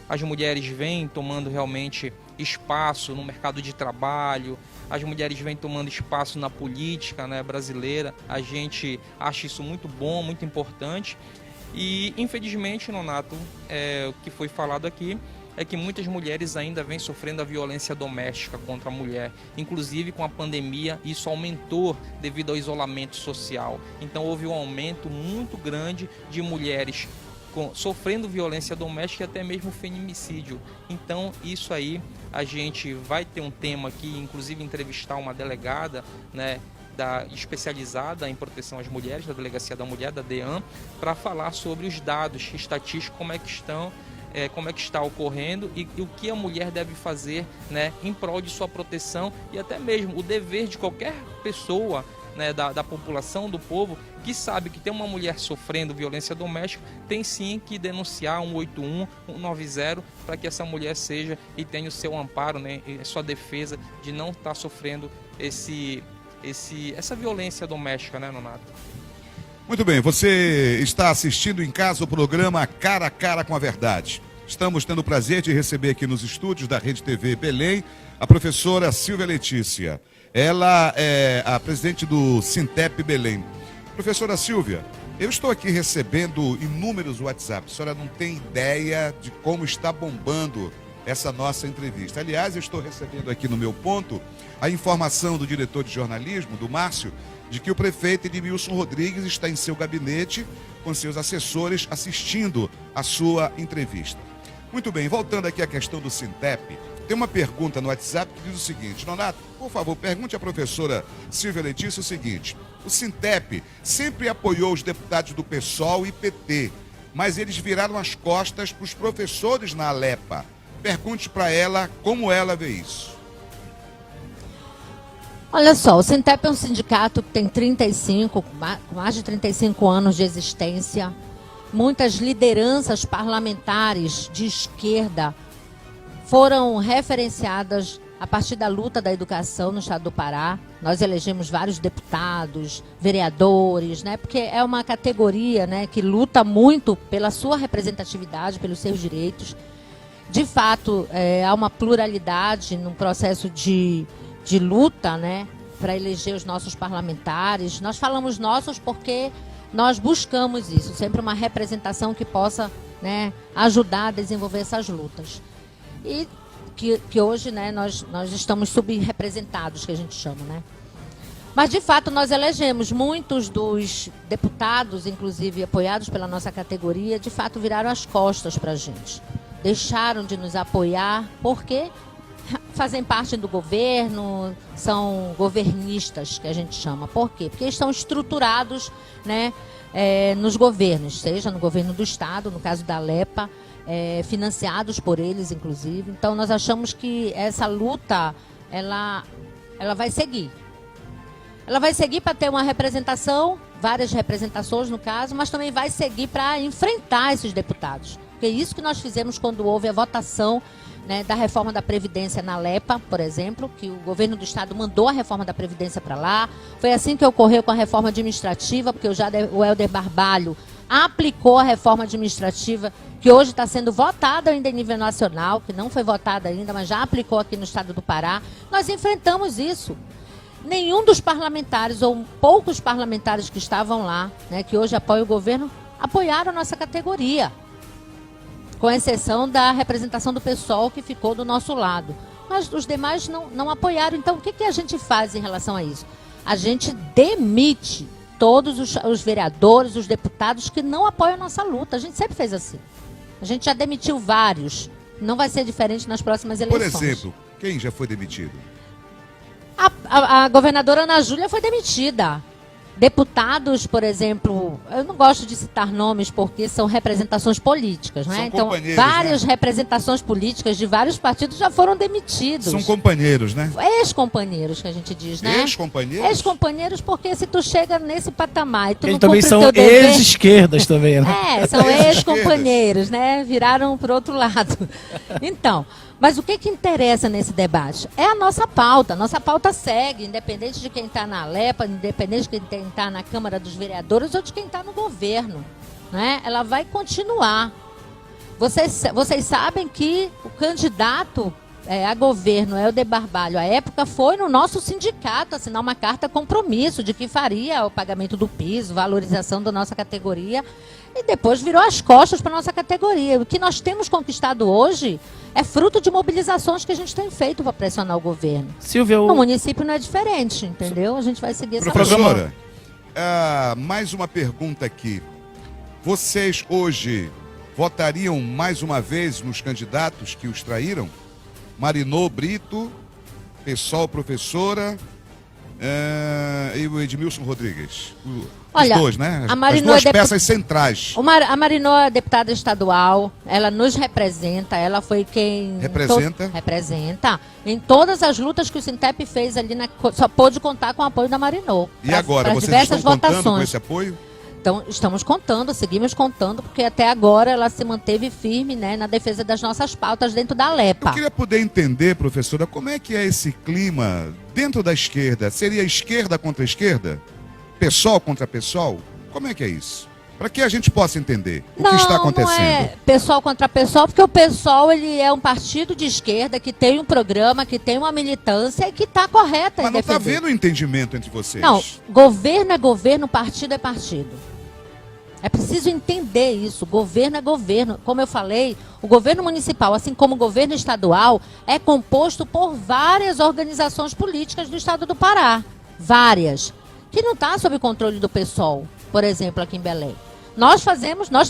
D: as mulheres vêm tomando realmente espaço no mercado de trabalho, as mulheres vêm tomando espaço na política, né, brasileira. A gente acha isso muito bom, muito importante. E, infelizmente, Nonato, o que foi falado aqui é que muitas mulheres ainda vêm sofrendo a violência doméstica contra a mulher. Inclusive, com a pandemia, isso aumentou devido ao isolamento social. Então, houve um aumento muito grande de mulheres sofrendo violência doméstica e até mesmo feminicídio. Então, isso aí, a gente vai ter um tema aqui, inclusive entrevistar uma delegada, né, especializada em proteção às mulheres, da Delegacia da Mulher, da DEAM, para falar sobre os dados estatísticos, como é que está ocorrendo e o que a mulher deve fazer, né, em prol de sua proteção e até mesmo o dever de qualquer pessoa, né, da população, do povo, que sabe que tem uma mulher sofrendo violência doméstica, tem sim que denunciar 181, 190, para que essa mulher seja e tenha o seu amparo, né, e sua defesa de não estar sofrendo essa violência doméstica, né, Nonato?
A: Muito bem, você está assistindo em casa o programa Cara a Cara com a Verdade. Estamos tendo o prazer de receber aqui nos estúdios da Rede TV Belém a professora Silvia Letícia. Ela é a presidente do Sintep Belém. Professora Silvia, eu estou aqui recebendo inúmeros WhatsApps. A senhora não tem ideia de como está bombando essa nossa entrevista. Aliás, eu estou recebendo aqui no meu ponto a informação do diretor de jornalismo, do Márcio, de que o prefeito Edmilson Rodrigues está em seu gabinete com seus assessores assistindo a sua entrevista. Muito bem, voltando aqui à questão do Sintep, tem uma pergunta no WhatsApp que diz o seguinte: Nonato, por favor, pergunte à professora Silvia Letícia o seguinte: o Sintep sempre apoiou os deputados do PSOL e PT, mas eles viraram as costas para os professores na Alepa. Pergunte para ela como ela vê isso.
B: Olha só, o Sintep é um sindicato que tem com mais de 35 anos de existência. Muitas lideranças parlamentares de esquerda foram referenciadas a partir da luta da educação no estado do Pará. Nós elegemos vários deputados, vereadores, né? Porque é uma categoria, né, que luta muito pela sua representatividade, pelos seus direitos. De fato, há uma pluralidade no processo de luta, né, para eleger os nossos parlamentares. Nós falamos nossos porque nós buscamos isso, sempre uma representação que possa, né, ajudar a desenvolver essas lutas. E que hoje, né, nós estamos subrepresentados, que a gente chama, né? Mas, de fato, nós elegemos muitos dos deputados, inclusive apoiados pela nossa categoria, de fato viraram as costas para a gente. Deixaram de nos apoiar porque fazem parte do governo, são governistas, que a gente chama. Por quê? Porque estão estruturados, né, nos governos, seja no governo do estado, no caso da Alepa, financiados por eles, inclusive. Então, nós achamos que essa luta, ela vai seguir. Ela vai seguir para ter uma representação, várias representações no caso, mas também vai seguir para enfrentar esses deputados. Porque é isso que nós fizemos quando houve a votação, né, da reforma da Previdência na Alepa, por exemplo, que o governo do estado mandou a reforma da Previdência para lá. Foi assim que ocorreu com a reforma administrativa, porque o Helder Barbalho aplicou a reforma administrativa, que hoje está sendo votada ainda em nível nacional, que não foi votada ainda, mas já aplicou aqui no estado do Pará. Nós enfrentamos isso. Nenhum dos parlamentares, ou poucos parlamentares que estavam lá, né, que hoje apoiam o governo, apoiaram a nossa categoria, com exceção da representação do PSOL, que ficou do nosso lado. Mas os demais não apoiaram. Então, o que a gente faz em relação a isso? A gente demite todos os vereadores, os deputados que não apoiam a nossa luta. A gente sempre fez assim. A gente já demitiu vários. Não vai ser diferente nas próximas eleições.
A: Por exemplo, quem já foi demitido?
B: A governadora Ana Júlia foi demitida. Deputados, por exemplo, eu não gosto de citar nomes porque são representações políticas, né? Então, várias, né, representações políticas de vários partidos já foram demitidos.
A: São companheiros, né?
B: Ex-companheiros, que a gente diz, né?
A: Ex-companheiros?
B: Ex-companheiros, porque se tu chega nesse patamar e tu
C: eles
B: não
C: também
B: cumpre
C: são
B: o teu dever...
C: ex-esquerdas também, né?
B: São ex-companheiros, né? Viraram pro outro lado. Então... Mas o que interessa nesse debate? É a nossa pauta. Nossa pauta segue, independente de quem está na Alepa, independente de quem está na Câmara dos Vereadores ou de quem está no governo, né? Ela vai continuar. Vocês sabem que o candidato a governo, Helder Barbalho, à época, foi no nosso sindicato assinar uma carta compromisso de que faria o pagamento do piso, valorização da nossa categoria, e depois virou as costas para a nossa categoria. O que nós temos conquistado hoje é fruto de mobilizações que a gente tem feito para pressionar o governo.
C: Silvia,
B: o município não é diferente, entendeu? A gente vai seguir essa
A: Professora, mais uma pergunta aqui. Vocês hoje votariam mais uma vez nos candidatos que os traíram? Marinô Brito, PSOL professora e o Edmilson Rodrigues.
B: Olha,
A: os dois, né?
B: As
A: duas peças centrais.
B: A Marinô é deputada estadual, ela nos representa, ela foi quem... Representa em todas as lutas que o Sintep fez ali, só pôde contar com o apoio da Marinô.
A: E agora, vocês estão contando com esse apoio?
B: Então, estamos contando, seguimos contando, porque até agora ela se manteve firme, né, na defesa das nossas pautas dentro da Alepa.
A: Eu queria poder entender, professora, como é que é esse clima dentro da esquerda? Seria esquerda contra esquerda? PSOL contra PSOL? Como é que é isso? Para que a gente possa entender o que está acontecendo.
B: Não é PSOL contra PSOL, porque o PSOL ele é um partido de esquerda que tem um programa, que tem uma militância e que está correta em defender.
A: Mas não está havendo entendimento entre vocês.
B: Não, governo é governo, partido é partido. É preciso entender isso. Governo é governo. Como eu falei, o governo municipal, assim como o governo estadual, é composto por várias organizações políticas do estado do Pará. Várias. Que não está sob controle do PSOL, por exemplo, aqui em Belém. Nós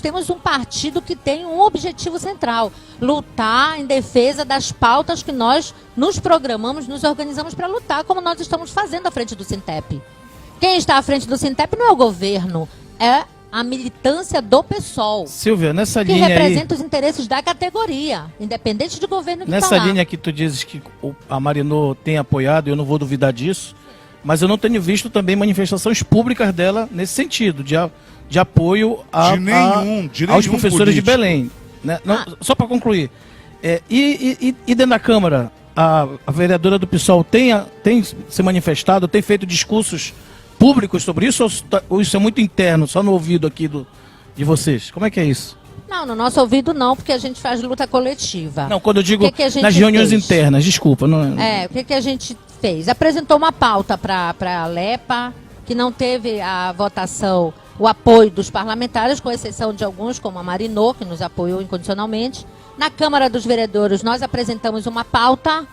B: temos um partido que tem um objetivo central: lutar em defesa das pautas que nós nos programamos, nos organizamos para lutar, como nós estamos fazendo à frente do Sintep. Quem está à frente do Sintep não é o governo, é a militância do PSOL.
C: Silvia, nessa
B: que
C: linha
B: representa
C: aí,
B: os interesses da categoria, independente de governo que
C: nessa
B: tá lá.
C: linha que tu dizes que a Marinô tem apoiado, eu não vou duvidar disso, mas eu não tenho visto também manifestações públicas dela nesse sentido, de apoio aos professores de Belém. Né? Não, só para concluir, e dentro da Câmara, a vereadora do PSOL tem se manifestado, tem feito discursos públicos sobre isso, ou isso é muito interno, só no ouvido aqui de vocês? Como é que é isso?
B: Não, no nosso ouvido não, porque a gente faz luta coletiva.
C: Não, quando eu digo
B: que a gente
C: nas reuniões
B: fez?
C: internas, desculpa. Não...
B: O que a gente fez? Apresentou uma pauta para a LEPA, que não teve a votação, o apoio dos parlamentares, com exceção de alguns, como a Marinô, que nos apoiou incondicionalmente. Na Câmara dos Vereadores, nós apresentamos uma pauta.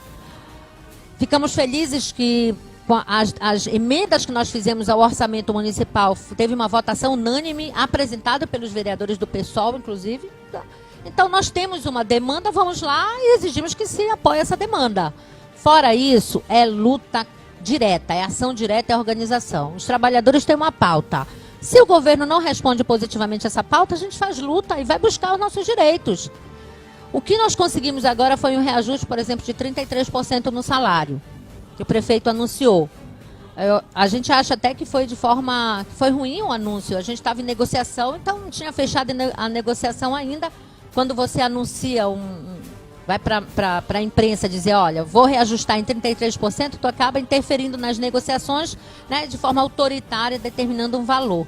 B: Ficamos felizes que com as emendas que nós fizemos ao orçamento municipal, teve uma votação unânime apresentada pelos vereadores do PSOL, inclusive. Então, nós temos uma demanda, vamos lá e exigimos que se apoie essa demanda. Fora isso, é luta direta, é ação direta, é organização. Os trabalhadores têm uma pauta. Se o governo não responde positivamente a essa pauta, a gente faz luta e vai buscar os nossos direitos. O que nós conseguimos agora foi um reajuste, por exemplo, de 33% no salário, que o prefeito anunciou. A gente acha até que foi foi ruim o anúncio. A gente estava em negociação, então não tinha fechado a negociação ainda. Quando você anuncia, vai para a imprensa dizer, olha, vou reajustar em 33%, tu acaba interferindo nas negociações, né, de forma autoritária, determinando um valor.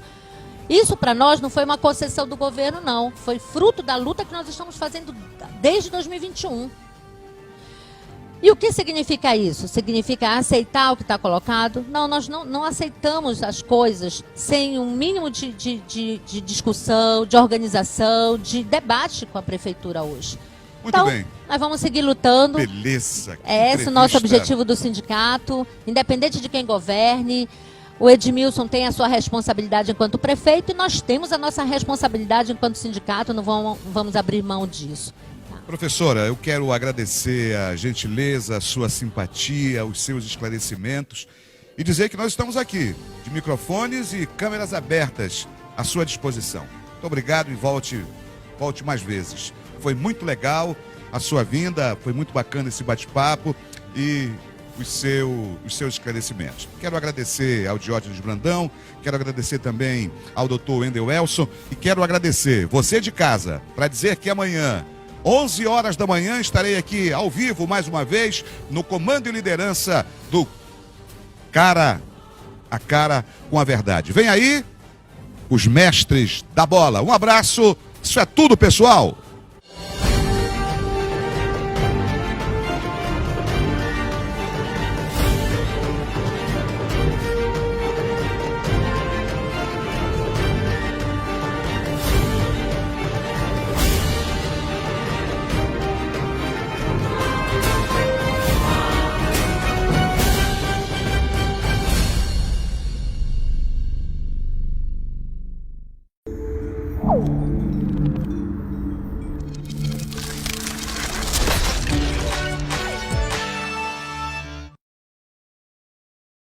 B: Isso para nós não foi uma concessão do governo, não. Foi fruto da luta que nós estamos fazendo desde 2021. E o que significa isso? Significa aceitar o que está colocado? Não, nós não aceitamos as coisas sem um mínimo de discussão, de organização, de debate com a prefeitura hoje.
A: Muito bem.
B: Nós vamos seguir lutando.
A: Beleza.
B: É esse o nosso objetivo do sindicato, independente de quem governe. O Edmilson tem a sua responsabilidade enquanto prefeito e nós temos a nossa responsabilidade enquanto sindicato, não vamos abrir mão disso.
A: Professora, eu quero agradecer a gentileza, a sua simpatia, os seus esclarecimentos e dizer que nós estamos aqui, de microfones e câmeras abertas à sua disposição. Muito obrigado e volte mais vezes. Foi muito legal a sua vinda, foi muito bacana esse bate-papo e os seus esclarecimentos. Quero agradecer ao Diógenes Brandão, quero agradecer também ao doutor Wendel Elson e quero agradecer você de casa para dizer que amanhã, 11 horas da manhã, estarei aqui ao vivo mais uma vez no comando e liderança do Cara a Cara com a Verdade. Vem aí os mestres da bola. Um abraço, isso é tudo, pessoal.